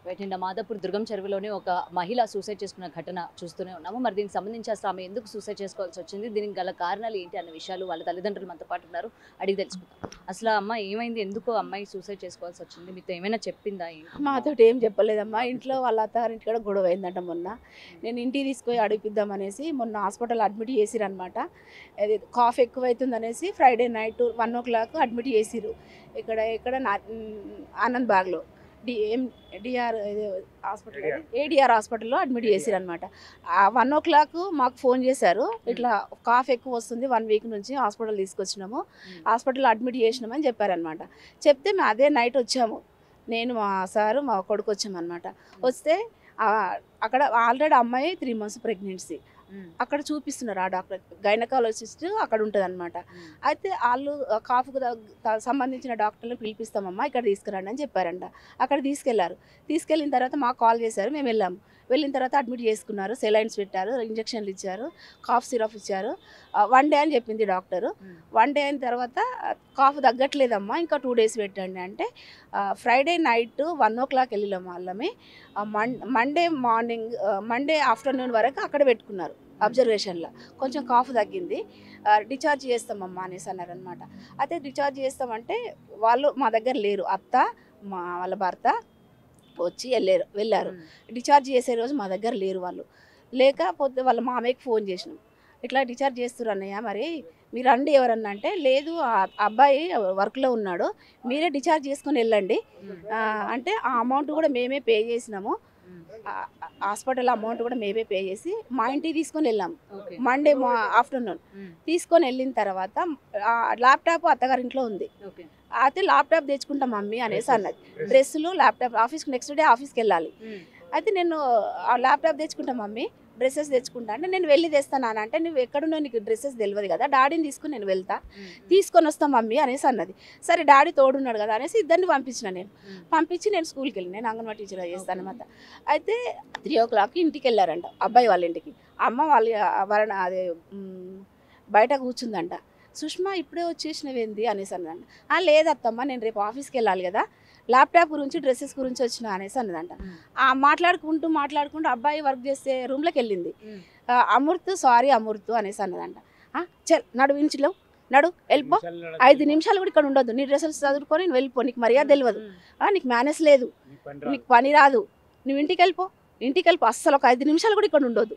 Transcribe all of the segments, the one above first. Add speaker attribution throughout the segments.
Speaker 1: Right. నిన్న మాదాపూర్ దుర్గం చెరువులోనే ఒక మహిళ సూసైడ్ చేసుకున్న ఘటన చూస్తూనే ఉన్నాము. మరి దీనికి సంబంధించి అసలు ఆమె ఎందుకు సూసైడ్ చేసుకోవాల్సి వచ్చింది? దీనికి గల కారణాలు ఏంటి అన్న విషయాలు వాళ్ళ తల్లిదండ్రులు మనతో పాటు ఉన్నారు. అడిగి తెలుసుకుందాం. అసలు ఆ అమ్మాయి ఏమైంది? ఎందుకు ఆ అమ్మాయి సూసైడ్ చేసుకోవాల్సి వచ్చింది? మీతో ఏమైనా చెప్పిందా ఏంటి?
Speaker 2: మాతోటి ఏం చెప్పలేదమ్మా. ఇంట్లో వాళ్ళ అత్తగారింటి కూడా గొడవ అయిందంట మొన్న. నేను ఇంటికి తీసుకొని అడిగిద్దామనేసి మొన్న హాస్పిటల్ అడ్మిట్ చేసిరనమాట. అది కాఫ్ ఎక్కువైతుందనేసి ఫ్రైడే నైట్ 1 అడ్మిట్ చేసిరు. ఇక్కడ ఆనంద్ బాగ్లో డిఆర్ హాస్పిటల్ ఏడిఆర్ హాస్పిటల్లో అడ్మిట్ చేసిరనమాట. 1 మాకు ఫోన్ చేశారు, ఇట్లా కాఫ్ ఎక్కువ వస్తుంది, 1 వీక్ నుంచి హాస్పిటల్ తీసుకొచ్చినాము, హాస్పిటల్లో అడ్మిట్ చేసినామని చెప్పారనమాట. చెప్తే మేము అదే నైట్ వచ్చాము. నేను మా సారు మా కొడుకు వచ్చామన్నమాట. వస్తే అక్కడ ఆల్రెడీ అమ్మాయి 3 months ప్రెగ్నెన్సీ. అక్కడ చూపిస్తున్నారు ఆ డాక్టర్, గైనకాలజిస్ట్ అక్కడ ఉంటుంది అనమాట. అయితే వాళ్ళు కాఫ్కు సంబంధించిన డాక్టర్ని పిలిపిస్తామమ్మా, ఇక్కడ తీసుకురండి అని చెప్పారంట. అక్కడ తీసుకెళ్ళిన తర్వాత మాకు కాల్ చేశారు, మేము వెళ్ళాము. వెళ్ళిన తర్వాత అడ్మిట్ చేసుకున్నారు, సెలైన్స్ పెట్టారు, ఇంజక్షన్లు ఇచ్చారు, కాఫ్ సిరప్ ఇచ్చారు. 1 day అని చెప్పింది డాక్టరు. 1 day అయిన తర్వాత కాఫ్ తగ్గట్లేదమ్మా, ఇంకా 2 days పెట్టండి అంటే ఫ్రైడే నైట్ 1 వెళ్ళాము వాళ్ళమే. మండే ఆఫ్టర్నూన్ వరకు అక్కడ పెట్టుకున్నారు అబ్జర్వేషన్లో. కొంచెం కాఫ్ తగ్గింది, డిశ్చార్జ్ చేస్తామమ్మా అనేసి అన్నారనమాట. అయితే డిశ్చార్జ్ చేస్తామంటే వాళ్ళు మా దగ్గర లేరు, అత్త వాళ్ళ భర్త వచ్చి వెళ్ళారు. డిశ్చార్జ్ చేసే రోజు మా దగ్గర లేరు వాళ్ళు. లేకపోతే వాళ్ళ మామయ్యకి ఫోన్ చేసినాం, ఇట్లా డిశ్చార్జ్ చేస్తున్నారు అన్నయ్య, మరి మీరు రండి ఎవరన్నా అంటే, లేదు ఆ అబ్బాయి వర్క్లో ఉన్నాడు, మీరే డిశ్చార్జ్ చేసుకొని వెళ్ళండి అంటే ఆ అమౌంట్ కూడా మేమే పే చేసినాము. హాస్పిటల్ అమౌంట్ కూడా మేమే పే చేసి మా ఇంటికి తీసుకొని వెళ్ళాము. మండే ఆఫ్టర్నూన్ తీసుకొని వెళ్ళిన తర్వాత ల్యాప్టాప్ అత్తగారింట్లో ఉంది. అయితే ల్యాప్టాప్ తెచ్చుకుంటాం మమ్మీ అనేసి అన్నది. డ్రెస్సులు ల్యాప్టాప్ ఆఫీస్కి నెక్స్ట్ డే ఆఫీస్కి వెళ్ళాలి. అయితే నేను ఆ ల్యాప్టాప్ తెచ్చుకుంటాం మమ్మీ, డ్రెస్సెస్ తెచ్చుకుంటా అంటే, నేను వెళ్ళి తెస్తాను అంటే, నువ్వు ఎక్కడున్నా నీకు డ్రెస్సెస్ తెలియదు కదా, డాడీని తీసుకుని నేను వెళ్తా, తీసుకొని వస్తాం మమ్మీ అనేసి అన్నది. సరే డాడీ తోడున్నాడు కదా అనేసి ఇద్దరిని పంపించిన. పంపించి నేను స్కూల్కి వెళ్ళి, నేను అంగన్వాడీ టీచర్గా చేస్తాను అనమాట. అయితే 3 ఇంటికి వెళ్ళారంట అబ్బాయి వాళ్ళ ఇంటికి. అమ్మ వాళ్ళ అదే బయట కూర్చుందంట. సుష్మా ఇప్పుడే వచ్చేసినవేంది అనేసి అన్నదంట. లేదత్తమ్మ, నేను రేపు ఆఫీస్కి వెళ్ళాలి కదా, ల్యాప్టాప్ గురించి డ్రెస్సెస్ గురించి వచ్చిన అనేసి అన్నదంట. మాట్లాడుకుంటూ అబ్బాయి వర్క్ చేసే రూమ్లోకి వెళ్ళింది. సారీ అమృత్ అనేసి అన్నదంట. చల్ నడు, ఇంట్లో నడు, వెళ్ళిపో, 5 నిమిషాలు కూడా ఇక్కడ ఉండొద్దు, నీ డ్రెస్సెస్ చదువుకొని నువ్వు వెళ్ళిపో, నీకు మర్యాద తెలియదు, నీకు మేనేజ్ లేదు, నీకు పని రాదు, నువ్వు ఇంటికి వెళ్ళిపో, అస్సలు ఒక 5 నిమిషాలు కూడా ఇక్కడ ఉండొద్దు,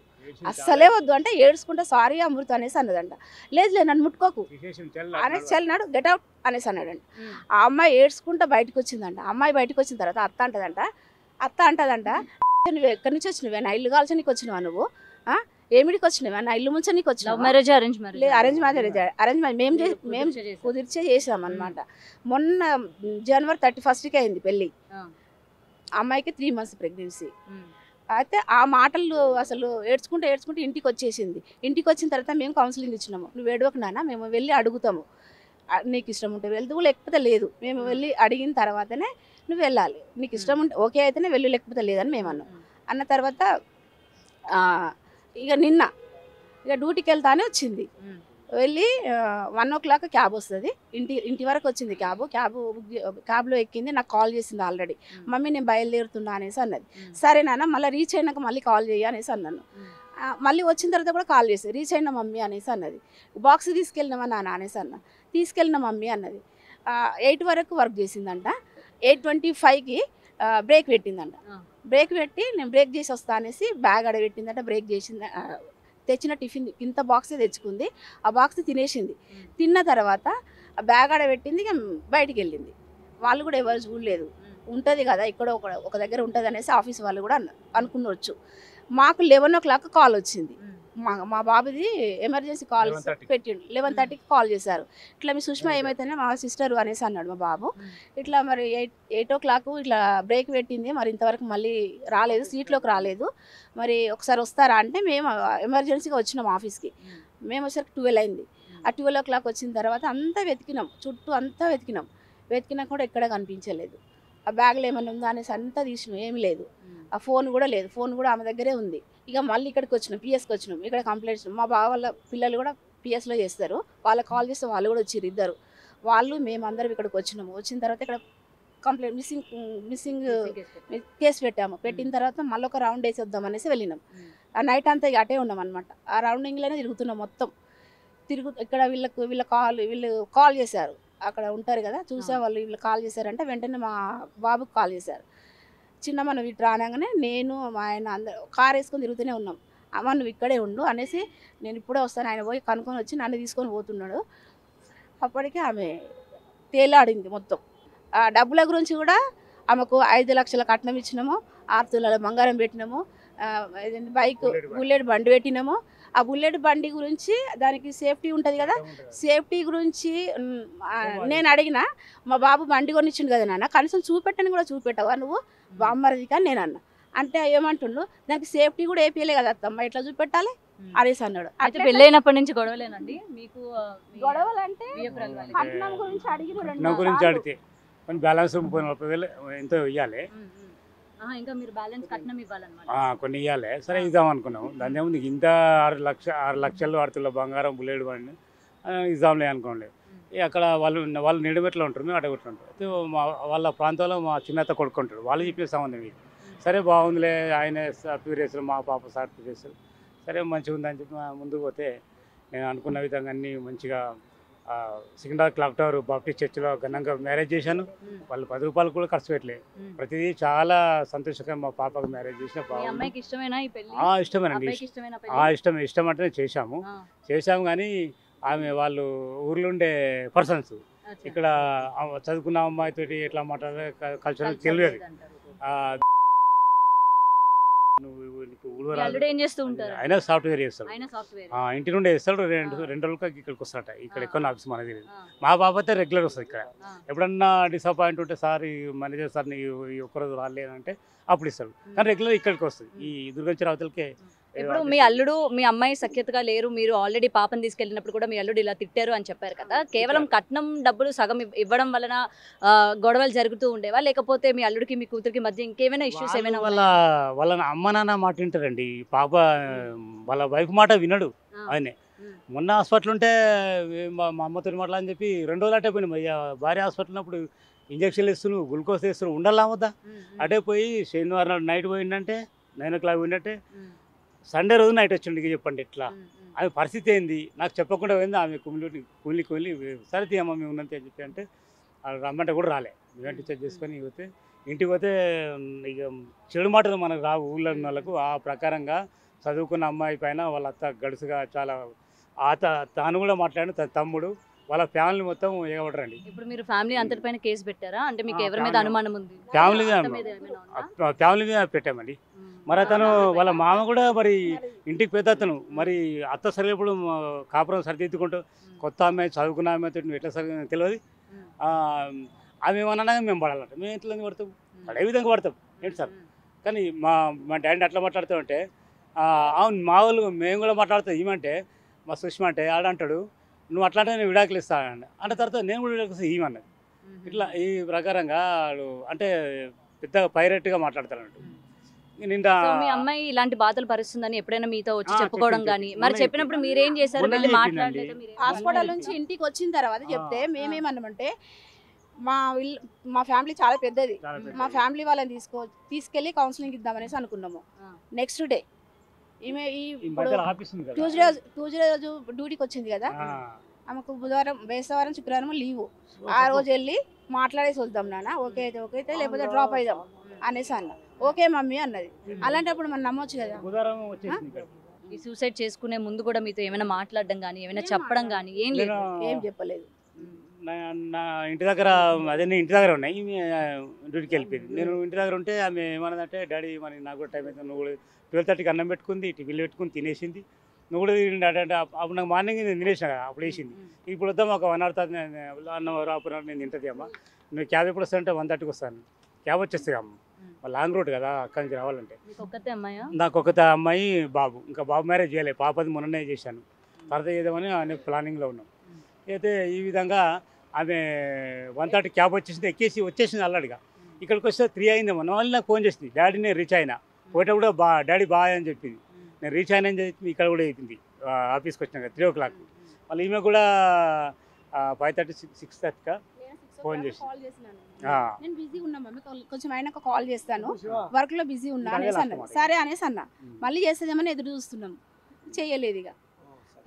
Speaker 2: అస్సలే వద్దు అంటే ఏడ్చుకుంటే సారీ అమృత అనేసి అన్నదంట. లేదు నన్ను ముట్టుకోకు అనేసి, చల్లినాడు, గెట్ అవుట్ అనేసి అన్నాడంట. ఆ అమ్మాయి ఏడ్చుకుంటూ బయటకు వచ్చిందంట. అమ్మాయి బయటకు వచ్చిన తర్వాత అత్త అంటదంట, నువ్వు ఎక్కడి నుంచి వచ్చినవే, నా ఇల్లు కాల్చి నీకు వచ్చినవా, నువ్వు ఏమిడికి వచ్చినవా, నా ఇల్లు ముంచే నీకు వచ్చిన
Speaker 1: marriage arrange marriage?
Speaker 2: Arrange marriage మేము కుదిర్చే చేసాం అనమాట. మొన్న January 31st అయింది పెళ్ళి. అమ్మాయికి 3 months ప్రెగ్నెన్సీ. అయితే ఆ మాటలు అసలు ఏడ్చుకుంటూ ఇంటికి వచ్చేసింది. ఇంటికి వచ్చిన తర్వాత మేము కౌన్సిలింగ్ ఇచ్చినాము, నువ్వు ఏడవకు నాన్న, మేము వెళ్ళి అడుగుతాము, నీకు ఇష్టం ఉంటే వెళ్తూ, లేకపోతే లేదు, మేము వెళ్ళి అడిగిన తర్వాతనే నువ్వు వెళ్ళాలి, నీకు ఇష్టం ఉంటే ఓకే అయితేనే వెళ్ళు, లేకపోతే లేదని మేము అన్న తర్వాత నిన్న డ్యూటీకి వెళ్తానే వచ్చింది. వెళ్ళి 1 క్యాబ్ వస్తుంది, ఇంటి వరకు వచ్చింది. క్యాబ్లో ఎక్కింది, నాకు కాల్ చేసింది ఆల్రెడీ, మమ్మీ నేను బయలుదేరుతున్నా అనేసి అన్నది. సరే నాన్న, మళ్ళీ రీచ్ అయినాక మళ్ళీ కాల్ చేయి అనేసి అన్నాను. మళ్ళీ వచ్చిన తర్వాత కూడా కాల్ చేసి రీచ్ అయినా మమ్మీ అనేసి అన్నది. బాక్స్ తీసుకెళ్ళినామా నాన్న అనేసి అన్న, తీసుకెళ్ళిన మమ్మీ అన్నది. 8 వరకు వర్క్ చేసిందంట. 8:25కి బ్రేక్ పెట్టిందంట. బ్రేక్ పెట్టి నేను బ్రేక్ చేసి వస్తా అనేసి బ్యాగ్ అడగబెట్టిందంట. బ్రేక్ చేసింది, తెచ్చిన టిఫిన్ ఇంత బాక్సే తెచ్చుకుంది, ఆ బాక్స్ తినేసింది. తిన్న తర్వాత ఆ బ్యాగ్ ఆడబెట్టింది, ఇక బయటికి వెళ్ళింది. వాళ్ళు కూడా ఎవరు చూడలేదు, ఉంటుంది కదా ఇక్కడ ఒక దగ్గర ఉంటుంది అనేసి ఆఫీస్ వాళ్ళు కూడా అనుకునవచ్చు. మాకు 11 కాల్ వచ్చింది. మా బాబుది ఎమర్జెన్సీ కాల్ పెట్టిండు. 11:30కి కాల్ చేశారు. ఇట్లా మీ సుష్మా ఏమైతేనే మా సిస్టరు అనేసి అన్నాడు మా బాబు. ఇట్లా మరి 8 ఇట్లా బ్రేక్ పెట్టింది, మరి ఇంతవరకు మళ్ళీ రాలేదు, సీట్లోకి రాలేదు, మరి ఒకసారి వస్తారా అంటే, మేము ఎమర్జెన్సీగా వచ్చినాం ఆఫీస్కి. మేము వచ్చేసరికి 12 అయింది. ఆ 12 వచ్చిన తర్వాత అంతా వెతికినాం, చుట్టూ అంతా వెతికినా కూడా ఎక్కడ కనిపించలేదు. ఆ బ్యాగ్లో ఏమైనా ఉందా అనేసి అంతా తీసినాం, ఏమి లేదు. ఆ ఫోన్ కూడా లేదు, ఫోన్ కూడా ఆమె దగ్గరే ఉంది. ఇక మళ్ళీ ఇక్కడికి వచ్చినాం, పిఎస్కి వచ్చినాం, ఇక్కడ కంప్లైంట్ ఇచ్చినాం. మా బావ వాళ్ళ పిల్లలు కూడా పిఎస్లో చేస్తారు, వాళ్ళకి కాల్ చేస్తే వాళ్ళు కూడా వచ్చారు, ఇద్దరు వాళ్ళు మేమందరం ఇక్కడికి వచ్చినాము. వచ్చిన తర్వాత ఇక్కడ కంప్లైంట్ మిస్సింగ్ కేసు పెట్టాము. పెట్టిన తర్వాత మళ్ళీ ఒక రౌండ్ వేసి వద్దాం అనేసి వెళ్ళినాం. ఆ నైట్ అంతా ఇక అటే ఉన్నాం అనమాట. ఆ రౌండింగ్లోనే తిరుగుతున్నాం మొత్తం. ఇక్కడ వీళ్ళు కాల్ చేశారు, అక్కడ ఉంటారు కదా చూసే వాళ్ళు, వీళ్ళు కాల్ చేశారంటే వెంటనే మా బాబుకి కాల్ చేశారు. చిన్న మనం ఇటు రానగానే నేను మా ఆయన అందరు కార్ వేసుకొని తిరుగుతూనే ఉన్నాం. అమ్మ నువ్వు ఇక్కడే ఉండు అనేసి, నేను ఇప్పుడే వస్తాను, ఆయన పోయి కనుక్కొని వచ్చి నన్ను తీసుకొని పోతున్నాడు. అప్పటికే ఆమె తేలాడింది మొత్తం. ఆ డబ్బుల గురించి కూడా ఆమెకు 5 లక్షల కట్నం ఇచ్చినాము, 6 తులాల బంగారం పెట్టినాము, బుల్లెట్ బండి పెట్టినాము. ఆ బుల్లెట్ బండి గురించి దానికి సేఫ్టీ ఉంటుంది కదా, సేఫ్టీ గురించి నేను అడిగిన, మా బాబు బండి కొనిచ్చిండు కదా నాన్న, కనీసం చూపెట్టని కూడా చూపెట్టవా నువ్వు బామ్మరిది కానీ నేను అన్న. అంటే ఏమంటుండు, దానికి సేఫ్టీ కూడా ఏపీలే కదా అత్తమ్మ, ఎట్లా చూపెట్టాలి అనేసి అన్నాడు.
Speaker 1: అయితే పెళ్ళైనప్పటి నుంచి గొడవలేనండి మీకు?
Speaker 2: గొడవలు అంటే కట్నం గురించి
Speaker 3: అడిగితే కొన్ని బ్యాలెన్స్ 30,000 ఎంతో ఇవ్వాలి,
Speaker 1: ఇంకా మీరు బ్యాలెన్స్ కట్నం ఇవ్వాలన్నమాట.
Speaker 3: కొన్ని ఇవ్వాలి. సరే ఇద్దాం అనుకున్నాం. దాని ఏముంది, ఇంత 6 లక్షలు 6 తులాల బంగారం బుల్లెట్ బండి ఇద్దాంలే అనుకోండి. అక్కడ వాళ్ళు నిడమెట్లో ఉంటారు, మేము అడగొట్టుంటాం. అయితే వాళ్ళ ప్రాంతంలో మా చిన్నత కొడుకుంటాడు, వాళ్ళు చెప్పిన సంబంధం ఇది. సరే బాగుందిలే, ఆయన ప్యూరేసర్, మా పాప సార్ ప్యూరేసర్, సరే మంచిగా ఉందని చెప్పి ముందుకు పోతే నేను అనుకున్న విధంగా అన్నీ మంచిగా సికింద్రాబాద్ క్లాక్ టవర్ బాప్టిస్ట్ చర్చిలో ఘనంగా మ్యారేజ్ చేశాను. వాళ్ళు 10 రూపాయలు కూడా ఖర్చు పెట్టలేదు. ప్రతిదీ చాలా సంతోషంగా మా పాపకు మ్యారేజ్ చేసిన. ఇష్టమేనండి, ఇష్టం అంటే చేశాము. కానీ వాళ్ళు ఊర్లో పర్సన్స్ ఇక్కడ చదువుకున్న అమ్మాయితోటి ఎట్లా మాట్లాడే కల్చర్ తెలియదు. ఆయన సాఫ్ట్వేర్ చేస్తాడు, ఇంటి నుండి వేస్తాడు. 2 రోజులకి ఇక్కడికి వస్తాడట. ఇక్కడ ఎక్కువ ఆఫీస్ మనకి తెలియదు. మా బాబు అయితే రెగ్యులర్ వస్తుంది. ఇక్కడ ఎప్పుడన్నా డిసప్పాయింట్ ఉంటే, సార్ ఈ మేనేజర్ సార్ ఈ ఒక్కరోజు రాలేదంటే అప్పుడు ఇస్తాడు. కానీ రెగ్యులర్ ఇక్కడికి వస్తుంది. ఈ దుర్గంచి రావతలకే.
Speaker 1: ఇప్పుడు మీ అల్లుడు మీ అమ్మాయి సఖ్యతగా లేరు, మీరు ఆల్రెడీ పాపని తీసుకెళ్ళినప్పుడు కూడా మీ అల్లుడు ఇలా తిట్టారు అని చెప్పారు కదా, కేవలం కట్నం డబ్బులు సగం ఇవ్వడం వలన గొడవలు జరుగుతూ ఉండేవా, లేకపోతే మీ అల్లుడికి మీ కూతురికి మధ్య ఇంకేమైనా ఇష్యూస్ ఏమైనా?
Speaker 3: వాళ్ళ అమ్మ నాన్న మాట వింటారండి, పాప వాళ్ళ వైఫ్ మాట వినడు. ఆయనే మొన్న హాస్పిటల్ ఉంటే మా అమ్మతో మాట్లాడని చెప్పి 2 రోజులు అటే పోయినాం. భార్య హాస్పిటల్ ఉన్నప్పుడు ఇంజక్షన్లు ఇస్తున్నావు, గ్లూకోజ్ ఇస్తున్నావు, ఉండాలా వద్దా? అటే పోయి శనివారం నాడు నైట్ పోయిందంటే 9 o'clock పోయిందంటే సండే రోజు నైట్ వచ్చిండు. చెప్పండి ఎట్లా? ఆమె పరిస్థితి ఏంది నాకు చెప్పకుండా పోయింది. ఆమె కూలి సరే తీయమ్మ మేము ఉన్నంత అని చెప్పి అంటే రమ్మంటే కూడా రాలే. ఈవెంట్ చెక్ చేసుకొని పోతే ఇంటికి పోతే ఇక చెడు మాటలు మనకు రావు ఊళ్ళో ఉన్న వాళ్ళకు. ఆ ప్రకారంగా చదువుకున్న అమ్మాయి పైన వాళ్ళ అత్త గడుసుగా చాలా తాను కూడా మాట్లాడిన తన తమ్ముడు వాళ్ళ ఫ్యామిలీ మొత్తం ఎగబడరండి.
Speaker 1: ఇప్పుడు మీరు ఫ్యామిలీ అంతటిపైన కేసు పెట్టారా? అంటే మీకు ఎవరి మీద అనుమానం ఉంది?
Speaker 3: ఫ్యామిలీ మీద పెట్టామండి. మరి అతను వాళ్ళ మామ కూడా మరి ఇంటికి పెద్ద అతను, మరి అత్త సరిప్పుడు కాపురం సరిదిద్దుకుంటూ కొత్త అమ్మాయి చదువుకున్న అమ్మాయితో నువ్వు ఎట్లా సరి తెలియదు. ఆమె ఏమన్నా మేము పడాలంట, మేము ఎట్లా పడతాం, పడే విధంగా పడతాం ఏంటి సార్. కానీ మా డాడీ అట్లా మాట్లాడుతూ అవును మా వాళ్ళు మేము కూడా మాట్లాడుతాం. ఏమంటే మా సుష్మా అంటే ఆడంటాడు నువ్వు అట్లాంటి నేను విడాకులు ఇస్తానండి అంటే, తర్వాత నేను కూడా విడాకులు ఇస్తాను ఏమన్నది. ఇట్లా ఈ ప్రకారంగా అంటే పెద్దగా పైరెట్గా మాట్లాడతానంట.
Speaker 1: మీ అమ్మాయి ఇలాంటి బాధలు పరుస్తుందని ఎప్పుడైనా మీతో వచ్చి చెప్పుకోవడం కానీ, మరి చెప్పినప్పుడు మీరేం చేశారు?
Speaker 2: హాస్పిటల్ నుంచి ఇంటికి వచ్చిన తర్వాత చెప్తే మేమేమన్నామంటే, మా ఫ్యామిలీ చాలా పెద్దది, మా ఫ్యామిలీ వాళ్ళని తీసుకెళ్ళి కౌన్సిలింగ్ ఇద్దామనేసి అనుకున్నాము. నెక్స్ట్ డే ఈమె ట్యూస్డే రోజు డ్యూటీకి వచ్చింది కదా, ఆమెకు బుధవారం బేస్తవారం శుక్రవారం లీవు. ఆ రోజు వెళ్ళి మాట్లాడేసి వద్దాం నాన్న, ఓకే అయితే ఓకే అయితే, లేకపోతే డ్రాప్ అయిదాం అనేసి అన్న. ఓకే మమ్మీ అన్నది. అలాంటప్పుడు మనం నమ్మొచ్చు కదా.
Speaker 1: ఈ సూసైడ్ చేసుకునే ముందు కూడా మీతో ఏమైనా మాట్లాడడం కానీ ఏమైనా చెప్పడం కానీ ఏం లేదు?
Speaker 2: ఏం చెప్పలేదు.
Speaker 3: నా ఇంటి దగ్గర ఇంటి దగ్గర ఉన్నాయి, డ్యూటీకి వెళ్ళిపోయింది. నేను ఇంటి దగ్గర ఉంటే ఆమె ఏమన్నదంటే, డాడీ మరి నాకు కూడా టైం అయితే, నువ్వు కూడా 12:30కి అన్నం పెట్టుకుంది, టిఫిన్లు పెట్టుకుని తినేసింది, నువ్వు కూడా తింటే అప్పుడు నాకు మార్నింగ్ నేను తినేసిన కదా అప్పుడు వేసింది. ఇప్పుడు వద్దాం ఒక 1 hour తర్వాత అన్నం రాపున నేను తింటుంది అమ్మ, నువ్వు క్యాబ్ ఎప్పుడు వస్తానంటే 1:30కి వస్తాను, క్యాబ్ వచ్చేస్తుంది అమ్మ, లాంగ్ రూట్ కదా అక్కడి నుంచి రావాలంటే. నాకు ఒకతే అమ్మాయి బాబు, ఇంకా బాబు మ్యారేజ్ చేయలేదు, పాపది మొన్ననే చేశాను, తర్వాత ఏదేమని అనే ప్లానింగ్లో ఉన్నాం. అయితే ఈ విధంగా ఆమె 1:30 క్యాబ్ వచ్చేసింది, వచ్చేసింది అల్లడిగా. ఇక్కడికి వస్తే 3 అయిందేమో. మళ్ళీ నాకు ఫోన్ చేసింది, డాడీ నేను రీచ్ అయినా, పోయిట కూడా డాడీ బాయ్ అని చెప్పింది. నేను రీచ్ అయినా అని చెప్పి ఇక్కడ కూడా అయిపోయింది, ఆఫీస్కి వచ్చినాక 3 o'clock. మళ్ళీ ఈమె కూడా 5:30 6:30కా ఫోన్ చేసి
Speaker 2: కాల్ చేసినాను
Speaker 3: ఆ,
Speaker 2: నేను బిజీ ఉన్నా మమ్మీ కొంచెం అయినాక కాల్ చేస్తాను వర్క్ లో బిజీ ఉన్నా
Speaker 3: అదే
Speaker 2: అనేసి
Speaker 3: last
Speaker 2: అన్నది
Speaker 3: మాట.
Speaker 2: సరే అనేసి అన్న మళ్ళీ చేస్తుందేమని ఎదురు చూస్తున్నాం చేయలేదు ఇక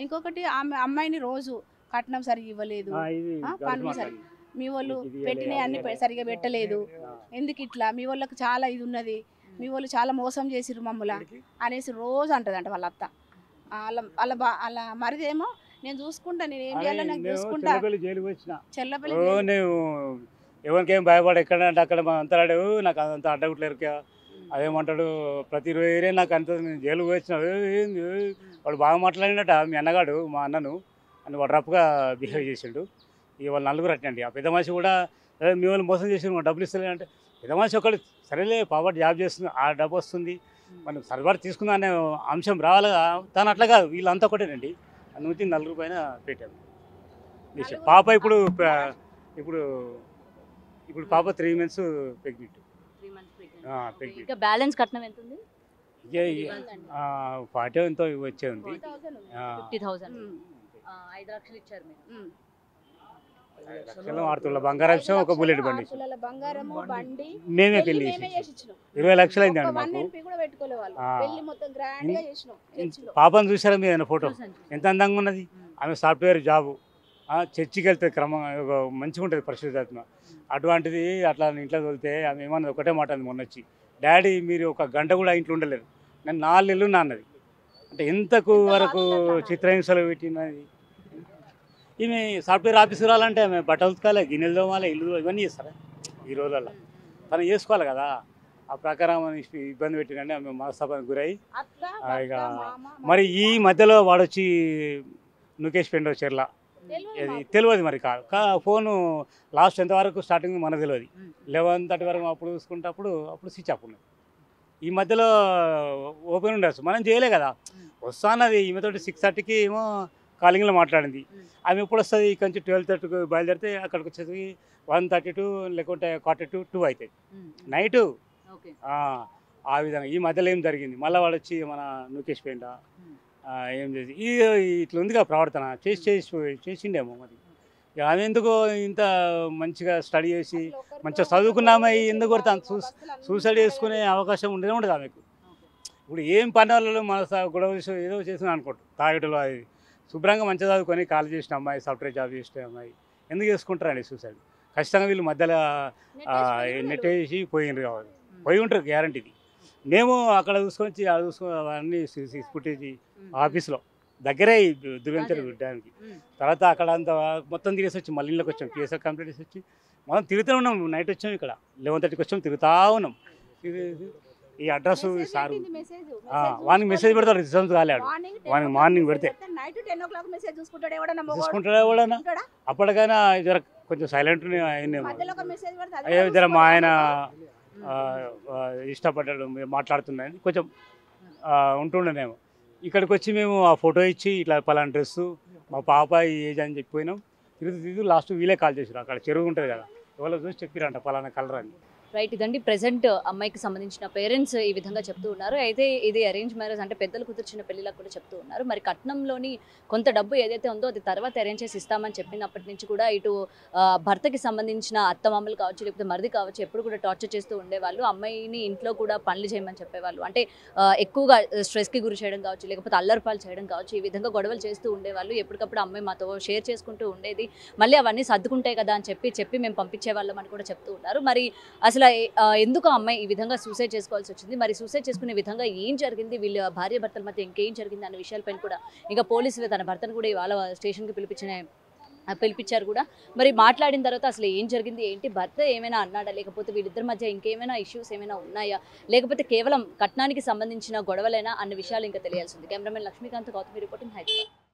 Speaker 2: ఇంకొకటి అమ్మాయిని రోజు కట్నం సరిగా ఇవ్వలేదు
Speaker 3: ఇది
Speaker 2: పనులు
Speaker 3: గడుపు
Speaker 2: సరి మీ వాళ్ళు
Speaker 3: ఇది
Speaker 2: పెట్టినవి అన్ని సరిగా పెట్టలేదు ఎందుకు ఇట్లా మీ వాళ్ళకి చాలా ఇది ఉన్నది మీ వాళ్ళు చాలా మోసం చేసిర్రు మమ్మల్ని అనేసి రోజు అంటదంట వాళ్ళ అత్త వాళ్ళ మరిదేమో నేను చూసుకుంటా నేను ఏం చేయాలో నాకు చూసుకుంటా
Speaker 3: చెల్లపల్లి జైలుకి వచ్చిన
Speaker 2: చెల్లపల్లి
Speaker 3: ఓ నువ్వు ఎవరికేం భయపడ ఎక్కడ అంటే అక్కడ మా అంతరాడు నాకు అంత అడ్డగుట్లేరు అదేమంటాడు ప్రతి రోజే నాకు అంత నేను జైలుకి వచ్చిన ఏంది వాడు బాగా మాట్లాడినట మీ అన్నగాడు మా అన్నను అని వాడు రఫ్గా బిహేవ్ చేసిండు ఇక వాళ్ళు నలుగురు అట్టండి ఆ పెద్ద మనిషి కూడా మీ వాళ్ళు మోసం చేసి డబ్బులు ఇస్తలే అంటే పెద్ద మనిషి ఒకళ్ళు సరేలే పాపటి జాబ్ చేస్తుంది ఆ డబ్బు వస్తుంది మనం సర్వర్ తీసుకుందా అనే అంశం రావాలి తను అట్లా కాదు వీళ్ళంతా ఒకటేనండి నూతి నలుగురు పైన పెట్టాము పాప ఇప్పుడు ఇప్పుడు ఇప్పుడు పాప 3 months pregnant
Speaker 1: 3 months pregnant.
Speaker 3: Pregnant
Speaker 1: ఇంకా బ్యాలెన్స్ కట్నం ఎంత ఉంది?
Speaker 3: 40 ఎంతో వచ్చే ఉంది
Speaker 1: 50,000. 5 లక్షలు ఇచ్చారు మీరు.
Speaker 3: లక్షలు 6 తులాల బంగారం విషయం ఒక బుల్లెట్ బండి ఇచ్చాం.
Speaker 2: బంగారము బండి
Speaker 3: మేమే పెళ్లి చేసి 20 లక్షలు అయింది అండి మాకు
Speaker 2: కూడా పెట్టుకోలే వాళ్ళు
Speaker 3: ఆ.
Speaker 2: పెళ్లి మొత్తం గ్రాండ్ గా చేసినాం చర్చిలో
Speaker 3: పాపను చూసారా మీరు ఫోటో
Speaker 1: చూసాను.
Speaker 3: ఎంత అందంగా ఉన్నది ఆమె సాఫ్ట్వేర్ జాబు చర్చికి వెళ్తే క్రమంగా మంచిగా ఉంటుంది పరిశుద్ధాత్మ అటువంటిది అట్లా ఇంట్లో తోలితే ఆమె ఏమన్నది ఒకటే మాట అంది మొన్న వచ్చి డాడీ మీరు ఒక గంట కూడా ఇంట్లో ఉండలేరు నేను 4 నెలలు నాన్నది అంటే ఎంతకు వరకు చిత్రహింసలు పెట్టినది ఈమె సాఫ్ట్వేర్ ఆఫీసర్ రాలంటే ఆమె బట్టలు ఉతకాలి గిన్నెలు తోమాలి ఇల్లు ఇవన్నీ చేస్తారా ఈ రోజుల్లో తను చేసుకోవాలి కదా ఆ ప్రకారం ఇబ్బంది పెట్టినండి ఆమె మనస్తాపానికి గురై ఇక మరి ఈ మధ్యలో వాడొచ్చి నుకేష్ పెండో చెర్ల అది తెలియదు మరి ఫోను లాస్ట్ ఎంతవరకు స్టార్టింగ్ మనకు తెలియదు 11:30 వరకు అప్పుడు చూసుకుంటే అప్పుడు స్విచ్ ఆఫ్ ఉన్నది ఈ మధ్యలో ఓపెన్ ఉండొచ్చు మనం చేయలే కదా వస్తానది ఈమెతోటి 6:30కి ఏమో కాలింగ్లో మాట్లాడింది ఆమె ఎప్పుడు వస్తుంది ఇక్కడ నుంచి 12:30కి బయలుదేరితే అక్కడికి వచ్చేసి 1:32 లేకుంటే 1:45 అవుతుంది నైటు
Speaker 1: ఓకే.
Speaker 3: ఆ విధంగా ఈ మధ్యలో ఏం జరిగింది మళ్ళీ వాడు వచ్చి మన నుకేష్ పెండ ఏం చేసి ఇట్లా ఉందిగా ప్రవర్తన చేసిండేమో మరి ఇక ఆమె ఎందుకు ఇంత మంచిగా స్టడీ చేసి మంచిగా చదువుకున్నామా ఎందుకు కొడితే అంత సూసైడ్ చేసుకునే అవకాశం ఉండేది ఉండదు ఆమెకు ఇప్పుడు ఏం పని వాళ్ళు మన గొడవ ఏదో చేసిన అనుకుంటాం తాగటంలో అది శుభ్రంగా మంచిగా చదువుకొని కాలేజ్ చేసిన అమ్మాయి సాఫ్ట్వేర్ జాబ్ చేసిన అమ్మాయి ఎందుకు చేసుకుంటారండి సూసైడ్ ఖచ్చితంగా వీళ్ళు మధ్యలో నెట్టేసి పోయినరు కావాలి పోయి ఉంటారు గ్యారంటీది మేము అక్కడ చూసుకొని అన్నీ ఫుటేజ్ ఆఫీస్లో దగ్గరే దుర్గంచర్ విడడానికి తర్వాత అక్కడ అంతా మొత్తం తిరిగేసి వచ్చి మళ్ళీ ఇళ్ళకి వచ్చాం పిఎస్ఆర్ కంప్లీట్ చేసి వచ్చి మనం తిరుగుతూ ఉన్నాం నైట్ వచ్చాం ఇక్కడ 11:30కి వచ్చాం తిరుగుతూ ఉన్నాం ఈ అడ్రస్ సార్ వానికి మెసేజ్ పెడతాడు రిజల్ట్ కాలేడు వానికి మార్నింగ్ పెడితే చూసుకుంటాడా ఎవడన్నా అప్పటికైనా జర కొంచెం సైలెంట్ అయినేమో జర మా ఆయన ఇష్టపడ్డాడు మాట్లాడుతున్నాయని కొంచెం ఉంటుండేనేమో ఇక్కడికి వచ్చి మేము ఆ ఫోటో ఇచ్చి ఇట్లా పలానా డ్రెస్సు మా పాప ఈ ఏజ్ అని చెప్పిపోయినాం తిరుగుతూ లాస్ట్ వీలే కాల్ చేసారు అక్కడ చెరువు ఉంటుంది కదా ఎవరో చూసి చెప్పిరంట పలానా కలర్ అని
Speaker 1: రైట్ ఇదండి ప్రెసెంట్ అమ్మాయికి సంబంధించిన పేరెంట్స్ ఈ విధంగా చెప్తూ ఉన్నారు అయితే ఇది అరేంజ్ మ్యారేజ్ అంటే పెద్దలు కుదిర్చిన పెళ్లిలా కూడా చెప్తూ ఉన్నారు మరి కట్నంలోని కొంత డబ్బు ఏదైతే ఉందో అది తర్వాత అరేంజ్ చేసి ఇస్తామని చెప్పినప్పటి నుంచి కూడా ఇటు భర్తకి సంబంధించిన అత్తమామలు కావచ్చు లేకపోతే మరిది కావచ్చు ఎప్పుడు కూడా టార్చర్ చేస్తూ ఉండేవాళ్ళు అమ్మాయిని ఇంట్లో కూడా పనులు చేయమని చెప్పేవాళ్ళు అంటే ఎక్కువగా స్ట్రెస్కి గురి చేయడం కావచ్చు లేకపోతే అల్లరిపాలు చేయడం కావచ్చు ఈ విధంగా గొడవలు చేస్తూ ఉండేవాళ్ళు ఎప్పటికప్పుడు అమ్మాయి మాతో షేర్ చేసుకుంటూ ఉండేది మళ్ళీ అవన్నీ సర్దుకుంటాయి కదా అని చెప్పి మేము పంపించే వాళ్ళం అని కూడా చెప్తూ ఉన్నారు మరి అసలు ఎందుకు అమ్మాయి ఈ విధంగా సూసైడ్ చేసుకోవాల్సి వచ్చింది మరి సూసైడ్ చేసుకునే విధంగా ఏం జరిగింది వీళ్ళ భార్య భర్తల మధ్య ఇంకేం జరిగింది అన్న విషయాలపైన కూడా ఇంకా పోలీసులు తన భర్తను కూడా ఇవాళ స్టేషన్కి పిలిపించారు కూడా మరి మాట్లాడిన తర్వాత అసలు ఏం జరిగింది ఏంటి భర్త ఏమైనా అన్నాడా లేకపోతే వీళ్ళిద్దరి మధ్య ఇంకేమైనా ఇష్యూస్ ఏమైనా ఉన్నాయా లేకపోతే కేవలం కట్నానికి సంబంధించిన గొడవలైనా అన్న విషయాలు ఇంకా తెలియాల్సింది కెమెరామెన్ లక్ష్మీకాంత్ గౌతమి రిపోర్టింగ్ హైదరాబాద్.